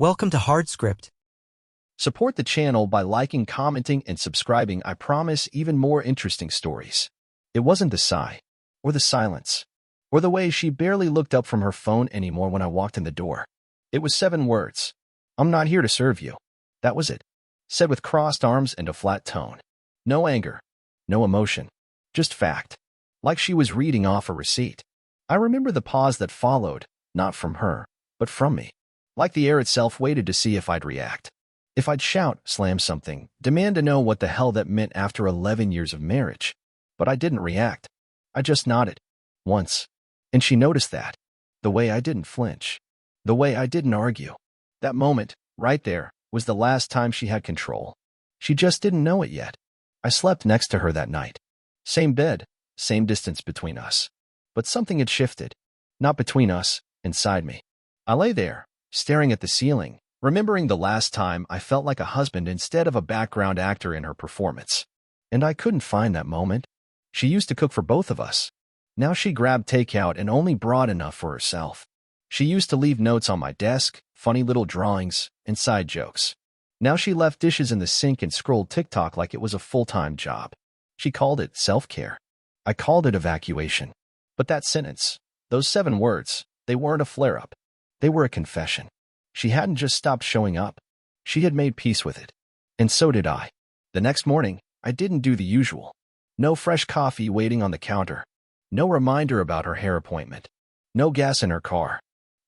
Welcome to HardScript. Support the channel by liking, commenting, and subscribing. I promise even more interesting stories. It wasn't the sigh, or the silence, or the way she barely looked up from her phone anymore when I walked in the door. It was 7 words. I'm not here to serve you. That was it. Said with crossed arms and a flat tone. No anger. No emotion. Just fact. Like she was reading off a receipt. I remember the pause that followed, not from her, but from me. Like the air itself waited to see if I'd react. If I'd shout, slam something, demand to know what the hell that meant after 11 years of marriage. But I didn't react. I just nodded. Once. And she noticed that. The way I didn't flinch. The way I didn't argue. That moment, right there, was the last time she had control. She just didn't know it yet. I slept next to her that night. Same bed, same distance between us. But something had shifted. Not between us, inside me. I lay there, staring at the ceiling, remembering the last time I felt like a husband instead of a background actor in her performance. And I couldn't find that moment. She used to cook for both of us. Now she grabbed takeout and only brought enough for herself. She used to leave notes on my desk, funny little drawings, and side jokes. Now she left dishes in the sink and scrolled TikTok like it was a full-time job. She called it self-care. I called it evacuation. But that sentence, those 7 words, they weren't a flare-up. They were a confession. She hadn't just stopped showing up. She had made peace with it. And so did I. The next morning, I didn't do the usual. No fresh coffee waiting on the counter. No reminder about her hair appointment. No gas in her car.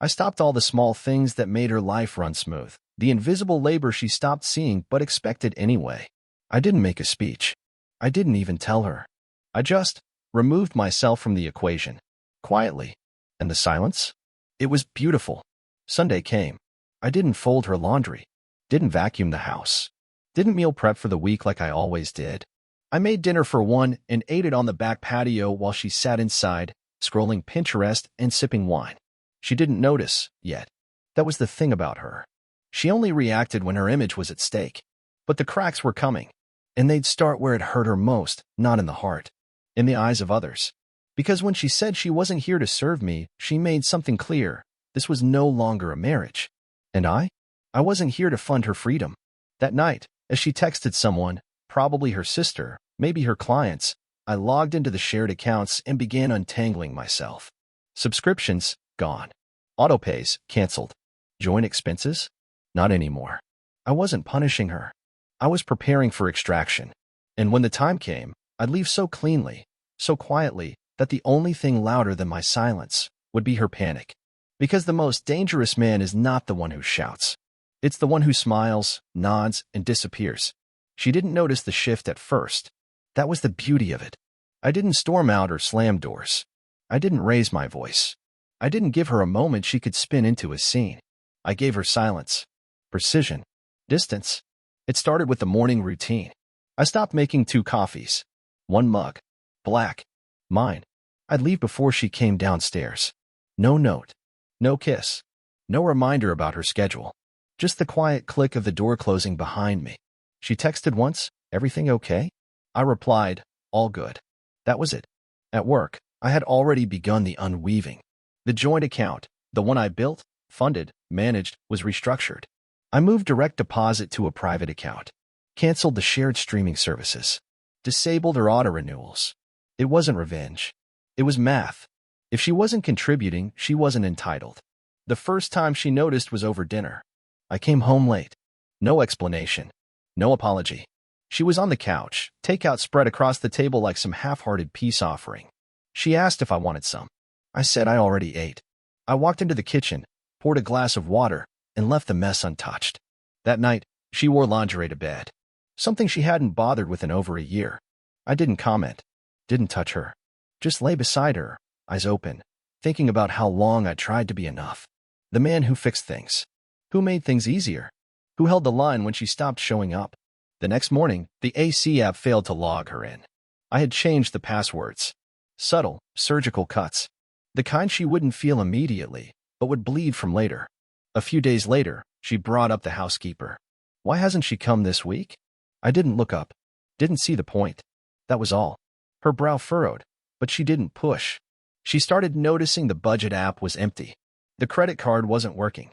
I stopped all the small things that made her life run smooth. The invisible labor she stopped seeing but expected anyway. I didn't make a speech. I didn't even tell her. I just removed myself from the equation. Quietly. And the silence? It was beautiful. Sunday came. I didn't fold her laundry. Didn't vacuum the house. Didn't meal prep for the week like I always did. I made dinner for one and ate it on the back patio while she sat inside, scrolling Pinterest and sipping wine. She didn't notice, yet. That was the thing about her. She only reacted when her image was at stake. But the cracks were coming. And they'd start where it hurt her most, not in the heart. In the eyes of others. Because when she said she wasn't here to serve me, she made something clear. This was no longer a marriage. And I wasn't here to fund her freedom. That night, as she texted someone, probably her sister, maybe her clients, I logged into the shared accounts and began untangling myself. Subscriptions, gone. Autopays, canceled. Joint expenses? Not anymore. I wasn't punishing her. I was preparing for extraction. And when the time came, I'd leave so cleanly, so quietly, that the only thing louder than my silence would be her panic. Because the most dangerous man is not the one who shouts. It's the one who smiles, nods, and disappears. She didn't notice the shift at first. That was the beauty of it. I didn't storm out or slam doors. I didn't raise my voice. I didn't give her a moment she could spin into a scene. I gave her silence, precision, distance. It started with the morning routine. I stopped making 2 coffees. 1 mug. Black. Mine. I'd leave before she came downstairs. No note. No kiss. No reminder about her schedule. Just the quiet click of the door closing behind me. She texted once, "Everything okay?" I replied, "All good." That was it. At work, I had already begun the unweaving. The joint account, the one I built, funded, managed, was restructured. I moved direct deposit to a private account. Canceled the shared streaming services. Disabled her auto renewals. It wasn't revenge. It was math. If she wasn't contributing, she wasn't entitled. The first time she noticed was over dinner. I came home late. No explanation. No apology. She was on the couch, takeout spread across the table like some half-hearted peace offering. She asked if I wanted some. I said I already ate. I walked into the kitchen, poured a glass of water, and left the mess untouched. That night, she wore lingerie to bed. Something she hadn't bothered with in over a year. I didn't comment. Didn't touch her. Just lay beside her, eyes open, thinking about how long I tried to be enough. The man who fixed things. Who made things easier. Who held the line when she stopped showing up. The next morning, the AC app failed to log her in. I had changed the passwords. Subtle, surgical cuts. The kind she wouldn't feel immediately, but would bleed from later. A few days later, she brought up the housekeeper. Why hasn't she come this week? I didn't look up. Didn't see the point. That was all. Her brow furrowed, but she didn't push. She started noticing the budget app was empty. The credit card wasn't working.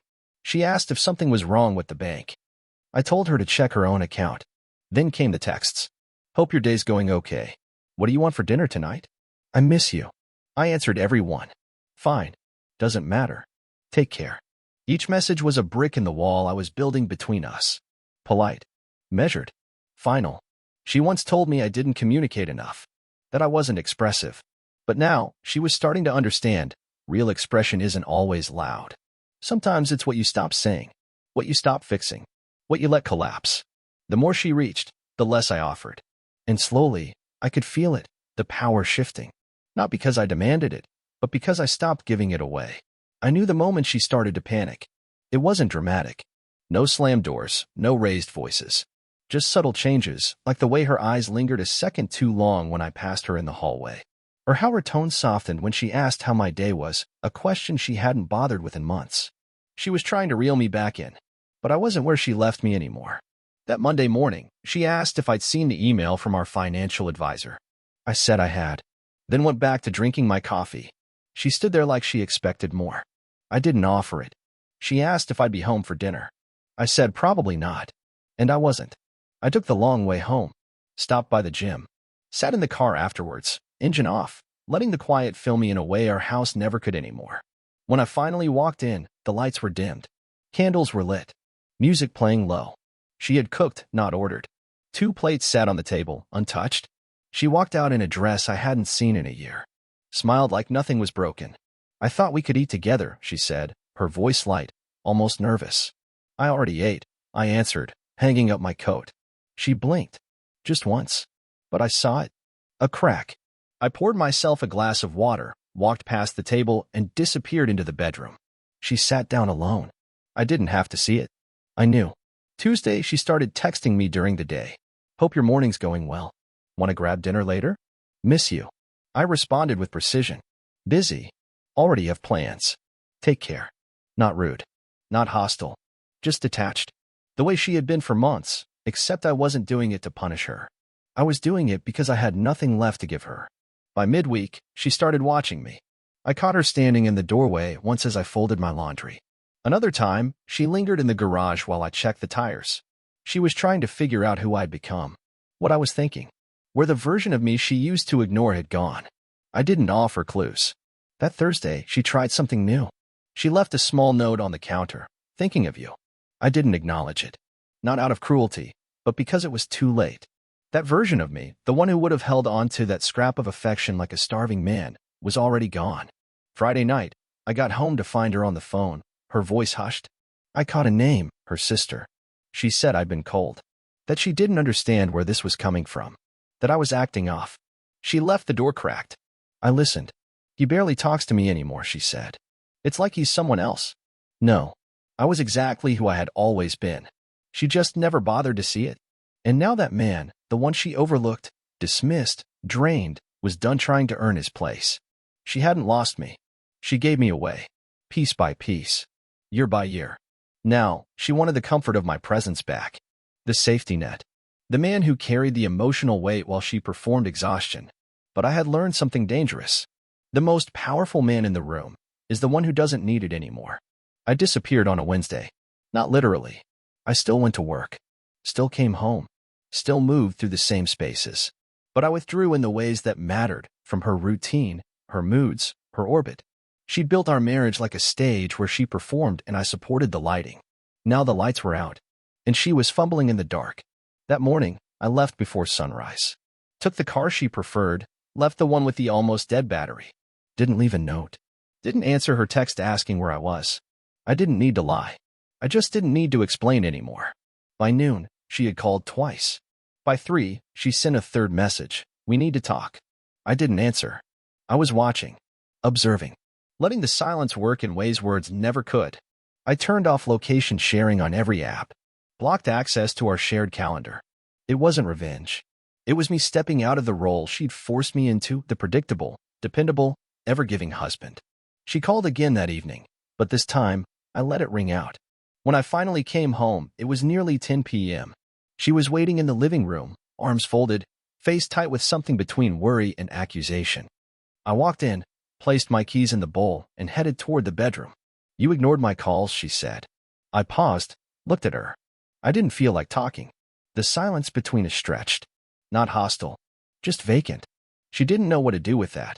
She asked if something was wrong with the bank. I told her to check her own account. Then came the texts. Hope your day's going okay. What do you want for dinner tonight? I miss you. I answered every one. Fine. Doesn't matter. Take care. Each message was a brick in the wall I was building between us. Polite. Measured. Final. She once told me I didn't communicate enough, that I wasn't expressive. But now, she was starting to understand, real expression isn't always loud. Sometimes it's what you stop saying, what you stop fixing, what you let collapse. The more she reached, the less I offered. And slowly, I could feel it, the power shifting. Not because I demanded it, but because I stopped giving it away. I knew the moment she started to panic. It wasn't dramatic. No slammed doors, no raised voices. Just subtle changes, like the way her eyes lingered a second too long when I passed her in the hallway. Or how her tone softened when she asked how my day was, a question she hadn't bothered with in months. She was trying to reel me back in, but I wasn't where she left me anymore. That Monday morning, she asked if I'd seen the email from our financial advisor. I said I had, then went back to drinking my coffee. She stood there like she expected more. I didn't offer it. She asked if I'd be home for dinner. I said probably not. And I wasn't. I took the long way home, stopped by the gym, sat in the car afterwards, engine off, letting the quiet fill me in a way our house never could anymore. When I finally walked in, the lights were dimmed. Candles were lit. Music playing low. She had cooked, not ordered. 2 plates sat on the table, untouched. She walked out in a dress I hadn't seen in a year. Smiled like nothing was broken. I thought we could eat together, she said, her voice light, almost nervous. I already ate, I answered, hanging up my coat. She blinked. Just once. But I saw it. A crack. I poured myself a glass of water, walked past the table, and disappeared into the bedroom. She sat down alone. I didn't have to see it. I knew. Tuesday, she started texting me during the day. Hope your morning's going well. Want to grab dinner later? Miss you. I responded with precision. Busy. Already have plans. Take care. Not rude. Not hostile. Just detached. The way she had been for months, except I wasn't doing it to punish her. I was doing it because I had nothing left to give her. By midweek, she started watching me. I caught her standing in the doorway once as I folded my laundry. Another time, she lingered in the garage while I checked the tires. She was trying to figure out who I'd become, what I was thinking, where the version of me she used to ignore had gone. I didn't offer clues. That Thursday, she tried something new. She left a small note on the counter, thinking of you. I didn't acknowledge it. Not out of cruelty, but because it was too late. That version of me, the one who would have held on to that scrap of affection like a starving man, was already gone. Friday night, I got home to find her on the phone, her voice hushed. I caught a name, her sister. She said I'd been cold. That she didn't understand where this was coming from. That I was acting off. She left the door cracked. I listened. He barely talks to me anymore, she said. It's like he's someone else. No. I was exactly who I had always been. She just never bothered to see it. And now that man, the one she overlooked, dismissed, drained, was done trying to earn his place. She hadn't lost me. She gave me away. Piece by piece. Year by year. Now, she wanted the comfort of my presence back. The safety net. The man who carried the emotional weight while she performed exhaustion. But I had learned something dangerous. The most powerful man in the room is the one who doesn't need it anymore. I disappeared on a Wednesday. Not literally. I still went to work. Still came home. Still moved through the same spaces. But I withdrew in the ways that mattered, from her routine, her moods, her orbit. She'd built our marriage like a stage where she performed and I supported the lighting. Now the lights were out, and she was fumbling in the dark. That morning, I left before sunrise. Took the car she preferred, left the one with the almost dead battery. Didn't leave a note. Didn't answer her text asking where I was. I didn't need to lie. I just didn't need to explain anymore. By noon, she had called twice. By 3, she sent a third message. We need to talk. I didn't answer. I was watching. Observing. Letting the silence work in ways words never could. I turned off location sharing on every app. Blocked access to our shared calendar. It wasn't revenge. It was me stepping out of the role she'd forced me into, the predictable, dependable, ever-giving husband. She called again that evening, but this time, I let it ring out. When I finally came home, it was nearly 10 p.m. She was waiting in the living room, arms folded, face tight with something between worry and accusation. I walked in, placed my keys in the bowl, and headed toward the bedroom. You ignored my calls, she said. I paused, looked at her. I didn't feel like talking. The silence between us stretched. Not hostile, just vacant. She didn't know what to do with that.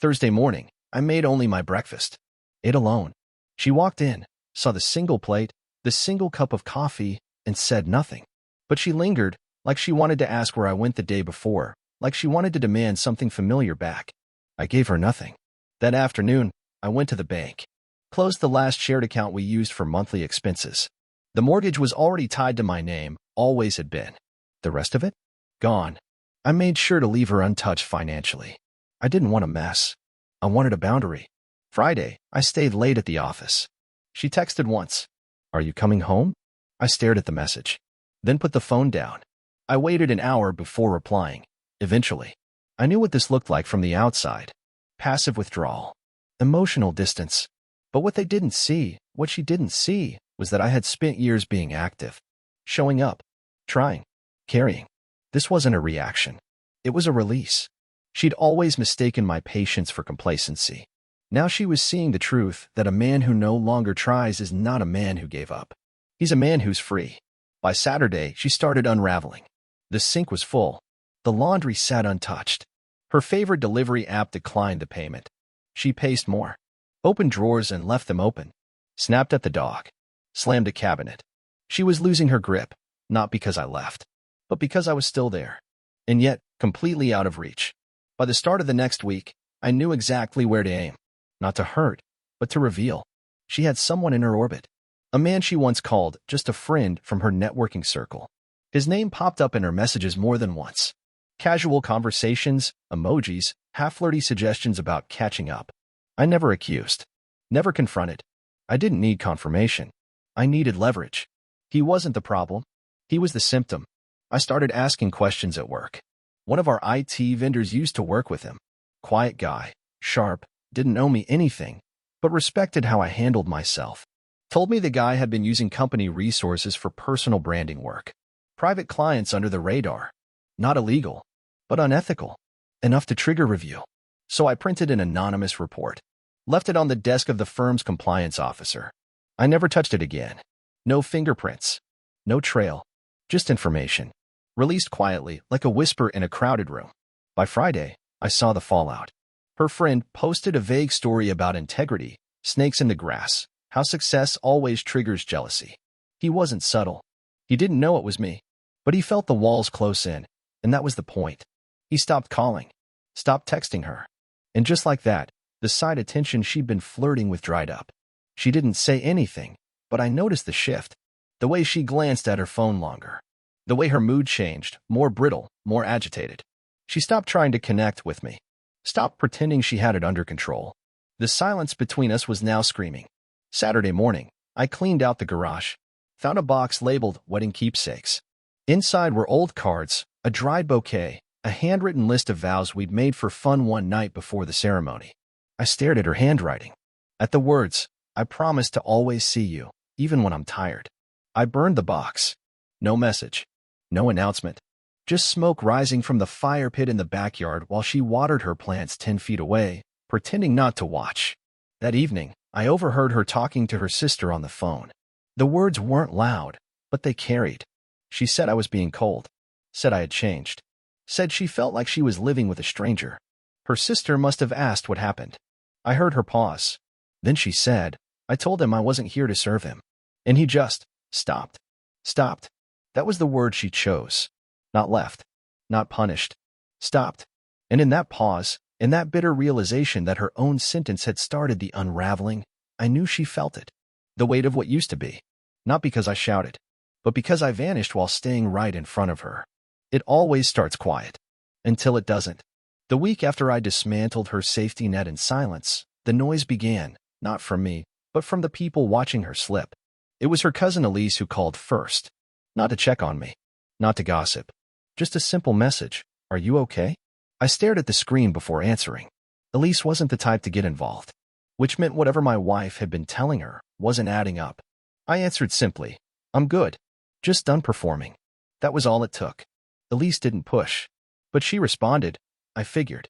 Thursday morning, I made only my breakfast. Ate alone. She walked in, saw the single plate, the single cup of coffee, and said nothing. But she lingered, like she wanted to ask where I went the day before, like she wanted to demand something familiar back. I gave her nothing. That afternoon, I went to the bank. Closed the last shared account we used for monthly expenses. The mortgage was already tied to my name, always had been. The rest of it? Gone. I made sure to leave her untouched financially. I didn't want a mess. I wanted a boundary. Friday, I stayed late at the office. She texted once. Are you coming home? I stared at the message, then put the phone down. I waited an hour before replying. Eventually, I knew what this looked like from the outside. Passive withdrawal. Emotional distance. But what they didn't see, what she didn't see, was that I had spent years being active. Showing up. Trying. Carrying. This wasn't a reaction. It was a release. She'd always mistaken my patience for complacency. Now she was seeing the truth that a man who no longer tries is not a man who gave up. He's a man who's free. By Saturday, she started unraveling. The sink was full. The laundry sat untouched. Her favorite delivery app declined the payment. She paced more. Opened drawers and left them open. Snapped at the dog. Slammed a cabinet. She was losing her grip, not because I left, but because I was still there. And yet, completely out of reach. By the start of the next week, I knew exactly where to aim. Not to hurt, but to reveal. She had someone in her orbit. A man she once called just a friend from her networking circle. His name popped up in her messages more than once. Casual conversations, emojis, half-flirty suggestions about catching up. I never accused. Never confronted. I didn't need confirmation. I needed leverage. He wasn't the problem. He was the symptom. I started asking questions at work. One of our IT vendors used to work with him. Quiet guy, sharp, didn't owe me anything, but respected how I handled myself. Told me the guy had been using company resources for personal branding work. Private clients under the radar. Not illegal, but unethical. Enough to trigger review. So I printed an anonymous report. Left it on the desk of the firm's compliance officer. I never touched it again. No fingerprints. No trail. Just information. Released quietly, like a whisper in a crowded room. By Friday, I saw the fallout. Her friend posted a vague story about integrity, snakes in the grass, how success always triggers jealousy. He wasn't subtle. He didn't know it was me, but he felt the walls close in, and that was the point. He stopped calling, stopped texting her. And just like that, the side attention she'd been flirting with dried up. She didn't say anything, but I noticed the shift. The way she glanced at her phone longer. The way her mood changed, more brittle, more agitated. She stopped trying to connect with me. Stopped pretending she had it under control. The silence between us was now screaming. Saturday morning, I cleaned out the garage. Found a box labeled Wedding Keepsakes. Inside were old cards, a dried bouquet, a handwritten list of vows we'd made for fun one night before the ceremony. I stared at her handwriting. At the words, I promise to always see you, even when I'm tired. I burned the box. No message. No announcement. Just smoke rising from the fire pit in the backyard while she watered her plants 10 feet away, pretending not to watch. That evening, I overheard her talking to her sister on the phone. The words weren't loud, but they carried. She said I was being cold. Said I had changed. Said she felt like she was living with a stranger. Her sister must have asked what happened. I heard her pause. Then she said, I told him I wasn't here to serve him. And he just stopped. Stopped. That was the word she chose. Not left. Not punished. Stopped. And in that pause, in that bitter realization that her own sentence had started the unraveling, I knew she felt it. The weight of what used to be. Not because I shouted, but because I vanished while staying right in front of her. It always starts quiet. Until it doesn't. The week after I dismantled her safety net in silence, the noise began, not from me, but from the people watching her slip. It was her cousin Elise who called first. Not to check on me. Not to gossip. Just a simple message. Are you okay? I stared at the screen before answering. Elise wasn't the type to get involved, which meant whatever my wife had been telling her wasn't adding up. I answered simply, I'm good. Just done performing. That was all it took. Elise didn't push, but she responded, I figured.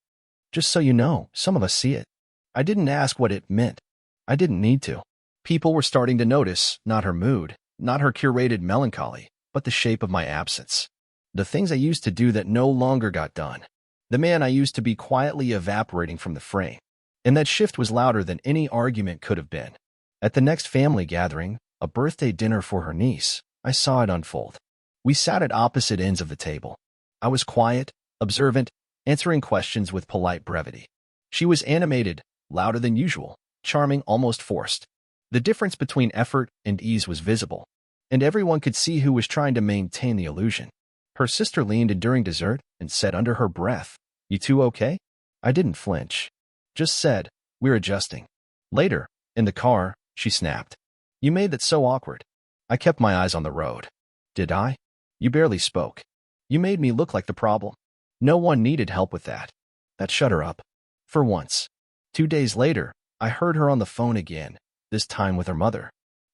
Just so you know, some of us see it. I didn't ask what it meant. I didn't need to. People were starting to notice, not her mood, not her curated melancholy, but the shape of my absence. The things I used to do that no longer got done. The man I used to be quietly evaporating from the frame. And that shift was louder than any argument could have been. At the next family gathering, a birthday dinner for her niece, I saw it unfold. We sat at opposite ends of the table. I was quiet, observant, answering questions with polite brevity. She was animated, louder than usual, charming, almost forced. The difference between effort and ease was visible, and everyone could see who was trying to maintain the illusion. Her sister leaned in during dessert and said under her breath, "You two okay?" I didn't flinch. Just said, "We're adjusting." Later, in the car, she snapped, "You made that so awkward." I kept my eyes on the road. Did I? You barely spoke. You made me look like the problem. No one needed help with that. That shut her up. For once. 2 days later, I heard her on the phone again, this time with her mother.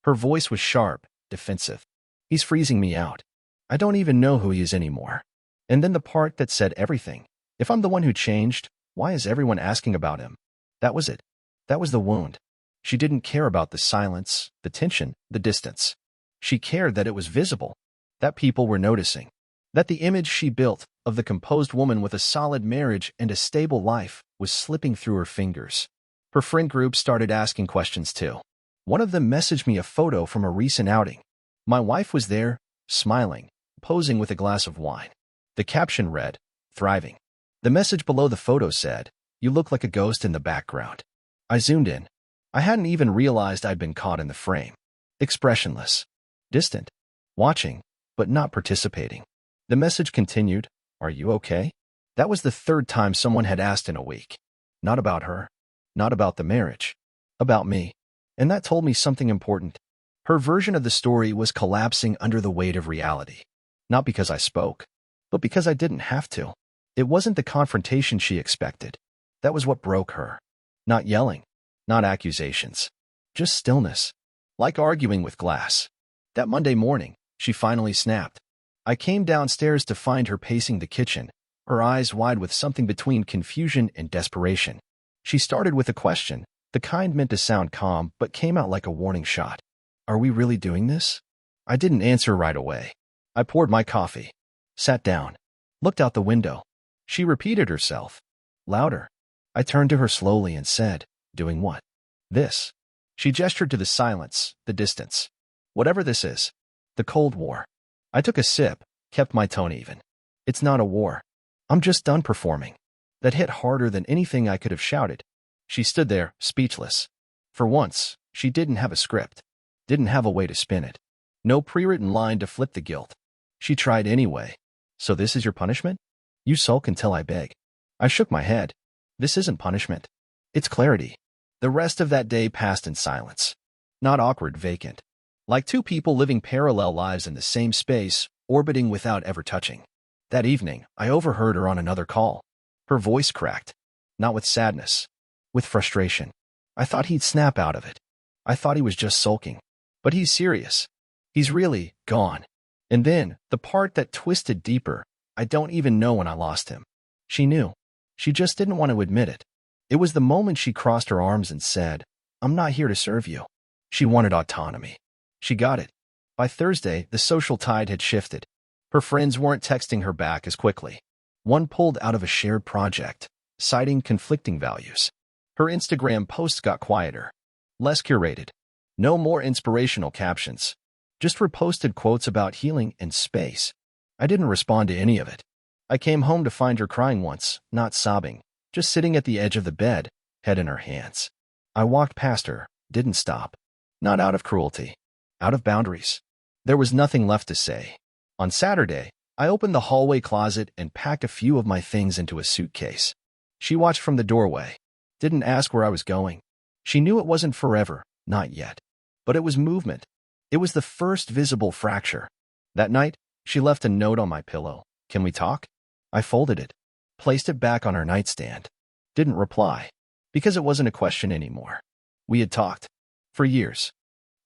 Her voice was sharp, defensive. "He's freezing me out. I don't even know who he is anymore." And then the part that said everything. If I'm the one who changed, why is everyone asking about him? That was it. That was the wound. She didn't care about the silence, the tension, the distance. She cared that it was visible, that people were noticing, that the image she built of the composed woman with a solid marriage and a stable life was slipping through her fingers. Her friend group started asking questions too. One of them messaged me a photo from a recent outing. My wife was there, smiling, posing with a glass of wine. The caption read, "Thriving." The message below the photo said, "You look like a ghost in the background." I zoomed in. I hadn't even realized I'd been caught in the frame. Expressionless. Distant. Watching, but not participating. The message continued, "Are you okay?" That was the third time someone had asked in a week. Not about her. Not about the marriage. About me. And that told me something important. Her version of the story was collapsing under the weight of reality. Not because I spoke, but because I didn't have to. It wasn't the confrontation she expected. That was what broke her. Not yelling. Not accusations. Just stillness. Like arguing with glass. That Monday morning, she finally snapped. I came downstairs to find her pacing the kitchen, her eyes wide with something between confusion and desperation. She started with a question, the kind meant to sound calm but came out like a warning shot. "Are we really doing this?" I didn't answer right away. I poured my coffee, sat down, looked out the window. She repeated herself. Louder. I turned to her slowly and said, "Doing what?" "This." She gestured to the silence, the distance. "Whatever this is. The Cold War." I took a sip, kept my tone even. "It's not a war. I'm just done performing." That hit harder than anything I could have shouted. She stood there, speechless. For once, she didn't have a script. Didn't have a way to spin it. No pre-written line to flip the guilt. She tried anyway. "So this is your punishment? You sulk until I beg." I shook my head. "This isn't punishment. It's clarity." The rest of that day passed in silence. Not awkward, vacant. Like two people living parallel lives in the same space, orbiting without ever touching. That evening, I overheard her on another call. Her voice cracked. Not with sadness. With frustration. I thought he'd snap out of it. I thought he was just sulking. But he's serious. He's really gone. And then, the part that twisted deeper, I don't even know when I lost him. She knew. She just didn't want to admit it. It was the moment she crossed her arms and said, "I'm not here to serve you." She wanted autonomy. She got it. By Thursday, the social tide had shifted. Her friends weren't texting her back as quickly. One pulled out of a shared project, citing conflicting values. Her Instagram posts got quieter. Less curated. No more inspirational captions. Just reposted quotes about healing and space. I didn't respond to any of it. I came home to find her crying once, not sobbing, just sitting at the edge of the bed, head in her hands. I walked past her, didn't stop. Not out of cruelty. Out of boundaries. There was nothing left to say. On Saturday, I opened the hallway closet and packed a few of my things into a suitcase. She watched from the doorway. Didn't ask where I was going. She knew it wasn't forever, not yet. But it was movement. It was the first visible fracture. That night, she left a note on my pillow. "Can we talk?" I folded it, placed it back on her nightstand. Didn't reply, because it wasn't a question anymore. We had talked. For years.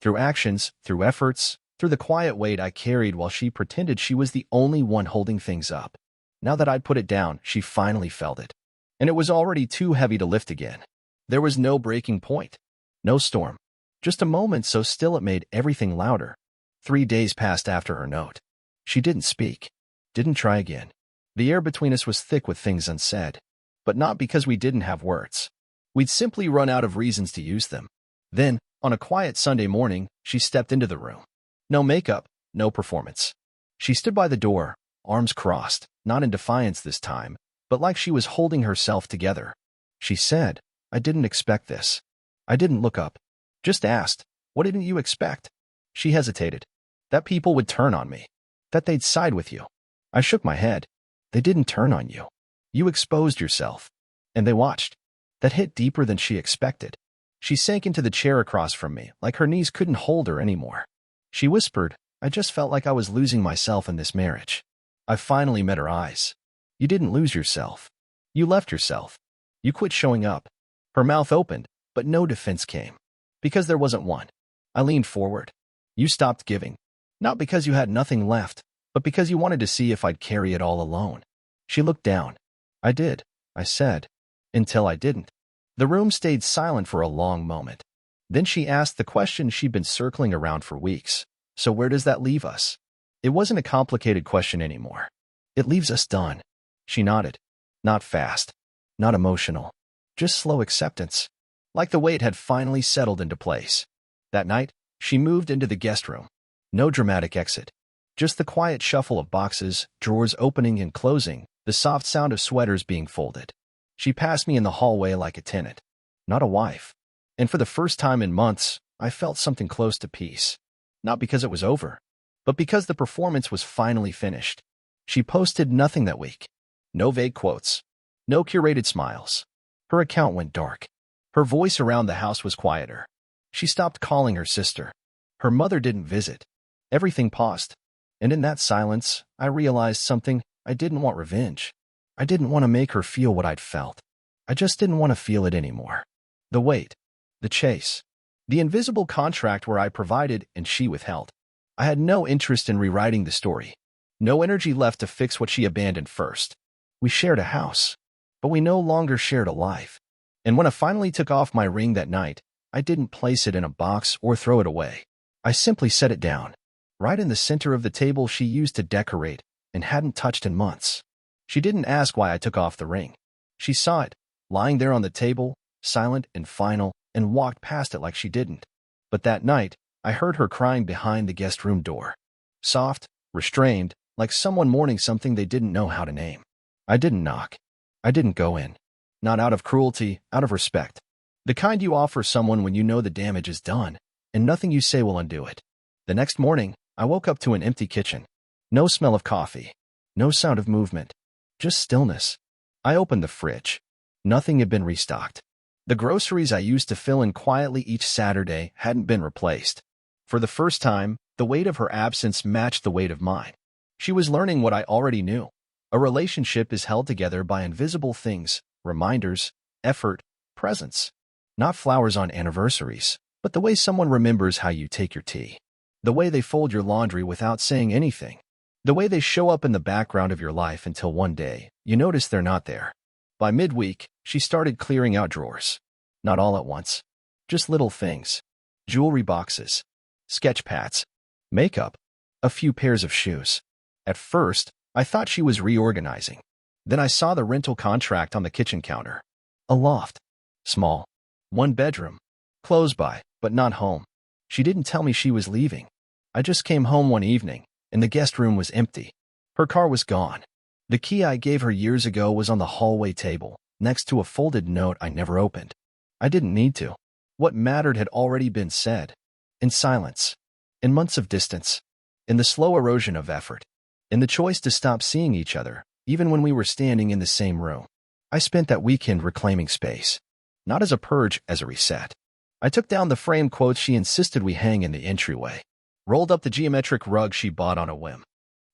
Through actions, through efforts, through the quiet weight I carried while she pretended she was the only one holding things up. Now that I'd put it down, she finally felt it. And it was already too heavy to lift again. There was no breaking point. No storm. Just a moment so still it made everything louder. 3 days passed after her note. She didn't speak. Didn't try again. The air between us was thick with things unsaid. But not because we didn't have words. We'd simply run out of reasons to use them. Then, on a quiet Sunday morning, she stepped into the room. No makeup, no performance. She stood by the door, arms crossed, not in defiance this time, but like she was holding herself together. She said, "I didn't expect this." I didn't look up. Just asked, "What didn't you expect?" She hesitated. That people would turn on me. That they'd side with you. I shook my head. They didn't turn on you. You exposed yourself. And they watched. That hit deeper than she expected. She sank into the chair across from me, like her knees couldn't hold her anymore. She whispered, "I just felt like I was losing myself in this marriage." I finally met her eyes. "You didn't lose yourself. You left yourself. You quit showing up." Her mouth opened, but no defense came. Because there wasn't one. I leaned forward. "You stopped giving. Not because you had nothing left, but because you wanted to see if I'd carry it all alone." She looked down. "I did," I said. "Until I didn't." The room stayed silent for a long moment. Then she asked the question she'd been circling around for weeks. "So where does that leave us?" It wasn't a complicated question anymore. "It leaves us done." She nodded. Not fast. Not emotional. Just slow acceptance. Like the weight had finally settled into place. That night, she moved into the guest room. No dramatic exit. Just the quiet shuffle of boxes, drawers opening and closing, the soft sound of sweaters being folded. She passed me in the hallway like a tenant. Not a wife. And for the first time in months, I felt something close to peace. Not because it was over, but because the performance was finally finished. She posted nothing that week. No vague quotes. No curated smiles. Her account went dark. Her voice around the house was quieter. She stopped calling her sister. Her mother didn't visit. Everything paused. And in that silence, I realized something. I didn't want revenge. I didn't want to make her feel what I'd felt. I just didn't want to feel it anymore. The wait. The chase. The invisible contract where I provided and she withheld. I had no interest in rewriting the story. No energy left to fix what she abandoned first. We shared a house. But we no longer shared a life. And when I finally took off my ring that night, I didn't place it in a box or throw it away. I simply set it down, right in the center of the table she used to decorate and hadn't touched in months. She didn't ask why I took off the ring. She saw it, lying there on the table, silent and final, and walked past it like she didn't. But that night, I heard her crying behind the guest room door. Soft, restrained, like someone mourning something they didn't know how to name. I didn't knock. I didn't go in. Not out of cruelty, out of respect. The kind you offer someone when you know the damage is done, and nothing you say will undo it. The next morning, I woke up to an empty kitchen. No smell of coffee. No sound of movement. Just stillness. I opened the fridge. Nothing had been restocked. The groceries I used to fill in quietly each Saturday hadn't been replaced. For the first time, the weight of her absence matched the weight of mine. She was learning what I already knew. A relationship is held together by invisible things, reminders, effort, presence. Not flowers on anniversaries, but the way someone remembers how you take your tea. The way they fold your laundry without saying anything. The way they show up in the background of your life until one day, you notice they're not there. By midweek, she started clearing out drawers. Not all at once. Just little things. Jewelry boxes. Sketch pads. Makeup. A few pairs of shoes. At first, I thought she was reorganizing. Then I saw the rental contract on the kitchen counter. A loft. Small. 1 bedroom. Close by, but not home. She didn't tell me she was leaving. I just came home one evening, and the guest room was empty. Her car was gone. The key I gave her years ago was on the hallway table, next to a folded note I never opened. I didn't need to. What mattered had already been said. In silence. In months of distance. In the slow erosion of effort. In the choice to stop seeing each other, even when we were standing in the same room. I spent that weekend reclaiming space. Not as a purge, as a reset. I took down the frame quotes she insisted we hang in the entryway. Rolled up the geometric rug she bought on a whim.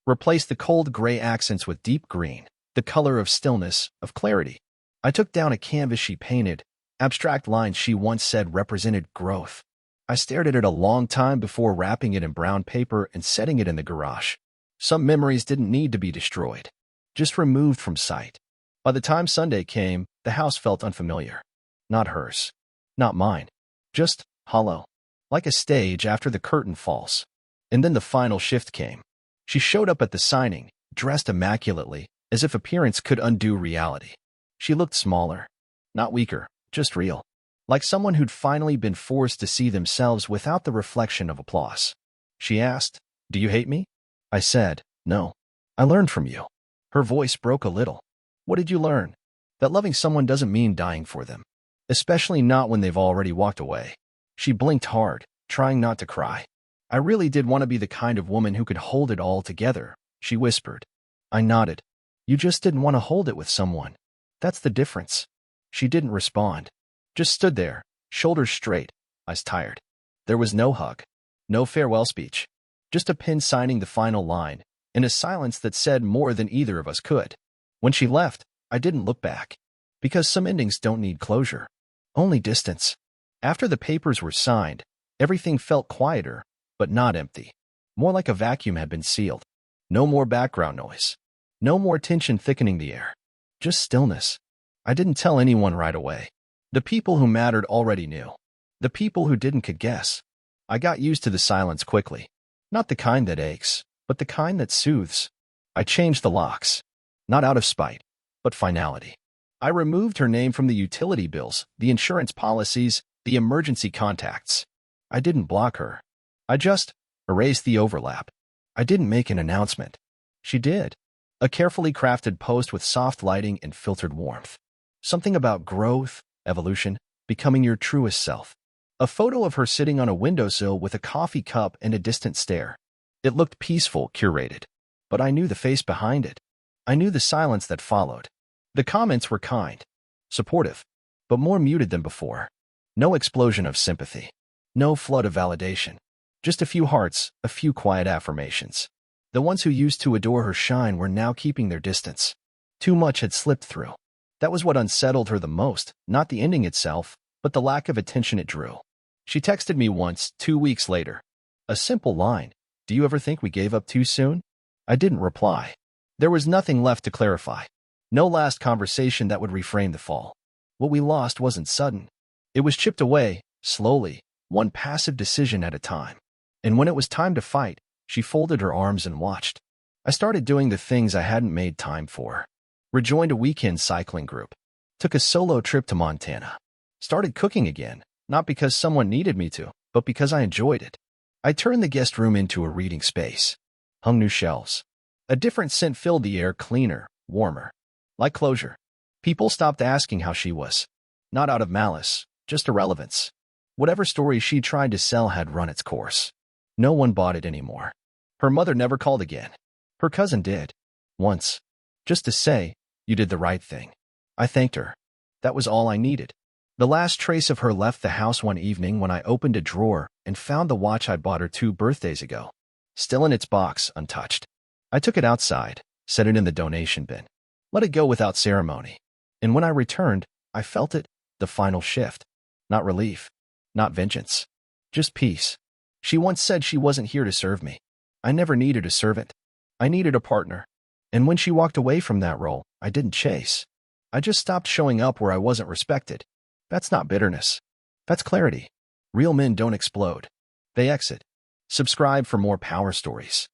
Replaced the cold gray accents with deep green, the color of stillness, of clarity. I took down a canvas she painted, abstract lines she once said represented growth. I stared at it a long time before wrapping it in brown paper and setting it in the garage. Some memories didn't need to be destroyed, just removed from sight. By the time Sunday came, the house felt unfamiliar. Not hers. Not mine. Just hollow. like a stage after the curtain falls. And then the final shift came. She showed up at the signing, dressed immaculately, as if appearance could undo reality. She looked smaller, not weaker, just real, like someone who'd finally been forced to see themselves without the reflection of applause. She asked, "Do you hate me?" I said, "No. I learned from you." Her voice broke a little. "What did you learn?" "That loving someone doesn't mean dying for them, especially not when they've already walked away." She blinked hard, trying not to cry. "I really did want to be the kind of woman who could hold it all together," she whispered. I nodded. "You just didn't want to hold it with someone. That's the difference." She didn't respond, just stood there, shoulders straight, eyes tired. There was no hug, no farewell speech, just a pen signing the final line, in a silence that said more than either of us could. When she left, I didn't look back, because some endings don't need closure, only distance. After the papers were signed, everything felt quieter, but not empty. More like a vacuum had been sealed. No more background noise. No more tension thickening the air. Just stillness. I didn't tell anyone right away. The people who mattered already knew. The people who didn't could guess. I got used to the silence quickly. Not the kind that aches, but the kind that soothes. I changed the locks. Not out of spite, but finality. I removed her name from the utility bills, the insurance policies, the emergency contacts. I didn't block her. I just erased the overlap. I didn't make an announcement. She did. A carefully crafted post with soft lighting and filtered warmth. Something about growth, evolution, becoming your truest self. A photo of her sitting on a windowsill with a coffee cup and a distant stare. It looked peaceful, curated. But I knew the face behind it. I knew the silence that followed. The comments were kind, supportive, but more muted than before. No explosion of sympathy. No flood of validation. Just a few hearts, a few quiet affirmations. The ones who used to adore her shine were now keeping their distance. Too much had slipped through. That was what unsettled her the most, not the ending itself, but the lack of attention it drew. She texted me once, 2 weeks later. A simple line. "Do you ever think we gave up too soon?" I didn't reply. There was nothing left to clarify. No last conversation that would reframe the fall. What we lost wasn't sudden. It was chipped away, slowly, one passive decision at a time. And when it was time to fight, she folded her arms and watched. I started doing the things I hadn't made time for. Rejoined a weekend cycling group. Took a solo trip to Montana. Started cooking again, not because someone needed me to, but because I enjoyed it. I turned the guest room into a reading space. Hung new shelves. A different scent filled the air, cleaner, warmer. Like closure. People stopped asking how she was. Not out of malice, just irrelevance. Whatever story she tried to sell had run its course. No one bought it anymore. Her mother never called again. Her cousin did. Once. Just to say, "You did the right thing." I thanked her. That was all I needed. The last trace of her left the house one evening when I opened a drawer and found the watch I'd bought her 2 birthdays ago. Still in its box, untouched. I took it outside, set it in the donation bin. Let it go without ceremony. And when I returned, I felt it, the final shift. Not relief. Not vengeance. Just peace. She once said she wasn't here to serve me. I never needed a servant. I needed a partner. And when she walked away from that role, I didn't chase. I just stopped showing up where I wasn't respected. That's not bitterness. That's clarity. Real men don't explode. They exit. Subscribe for more power stories.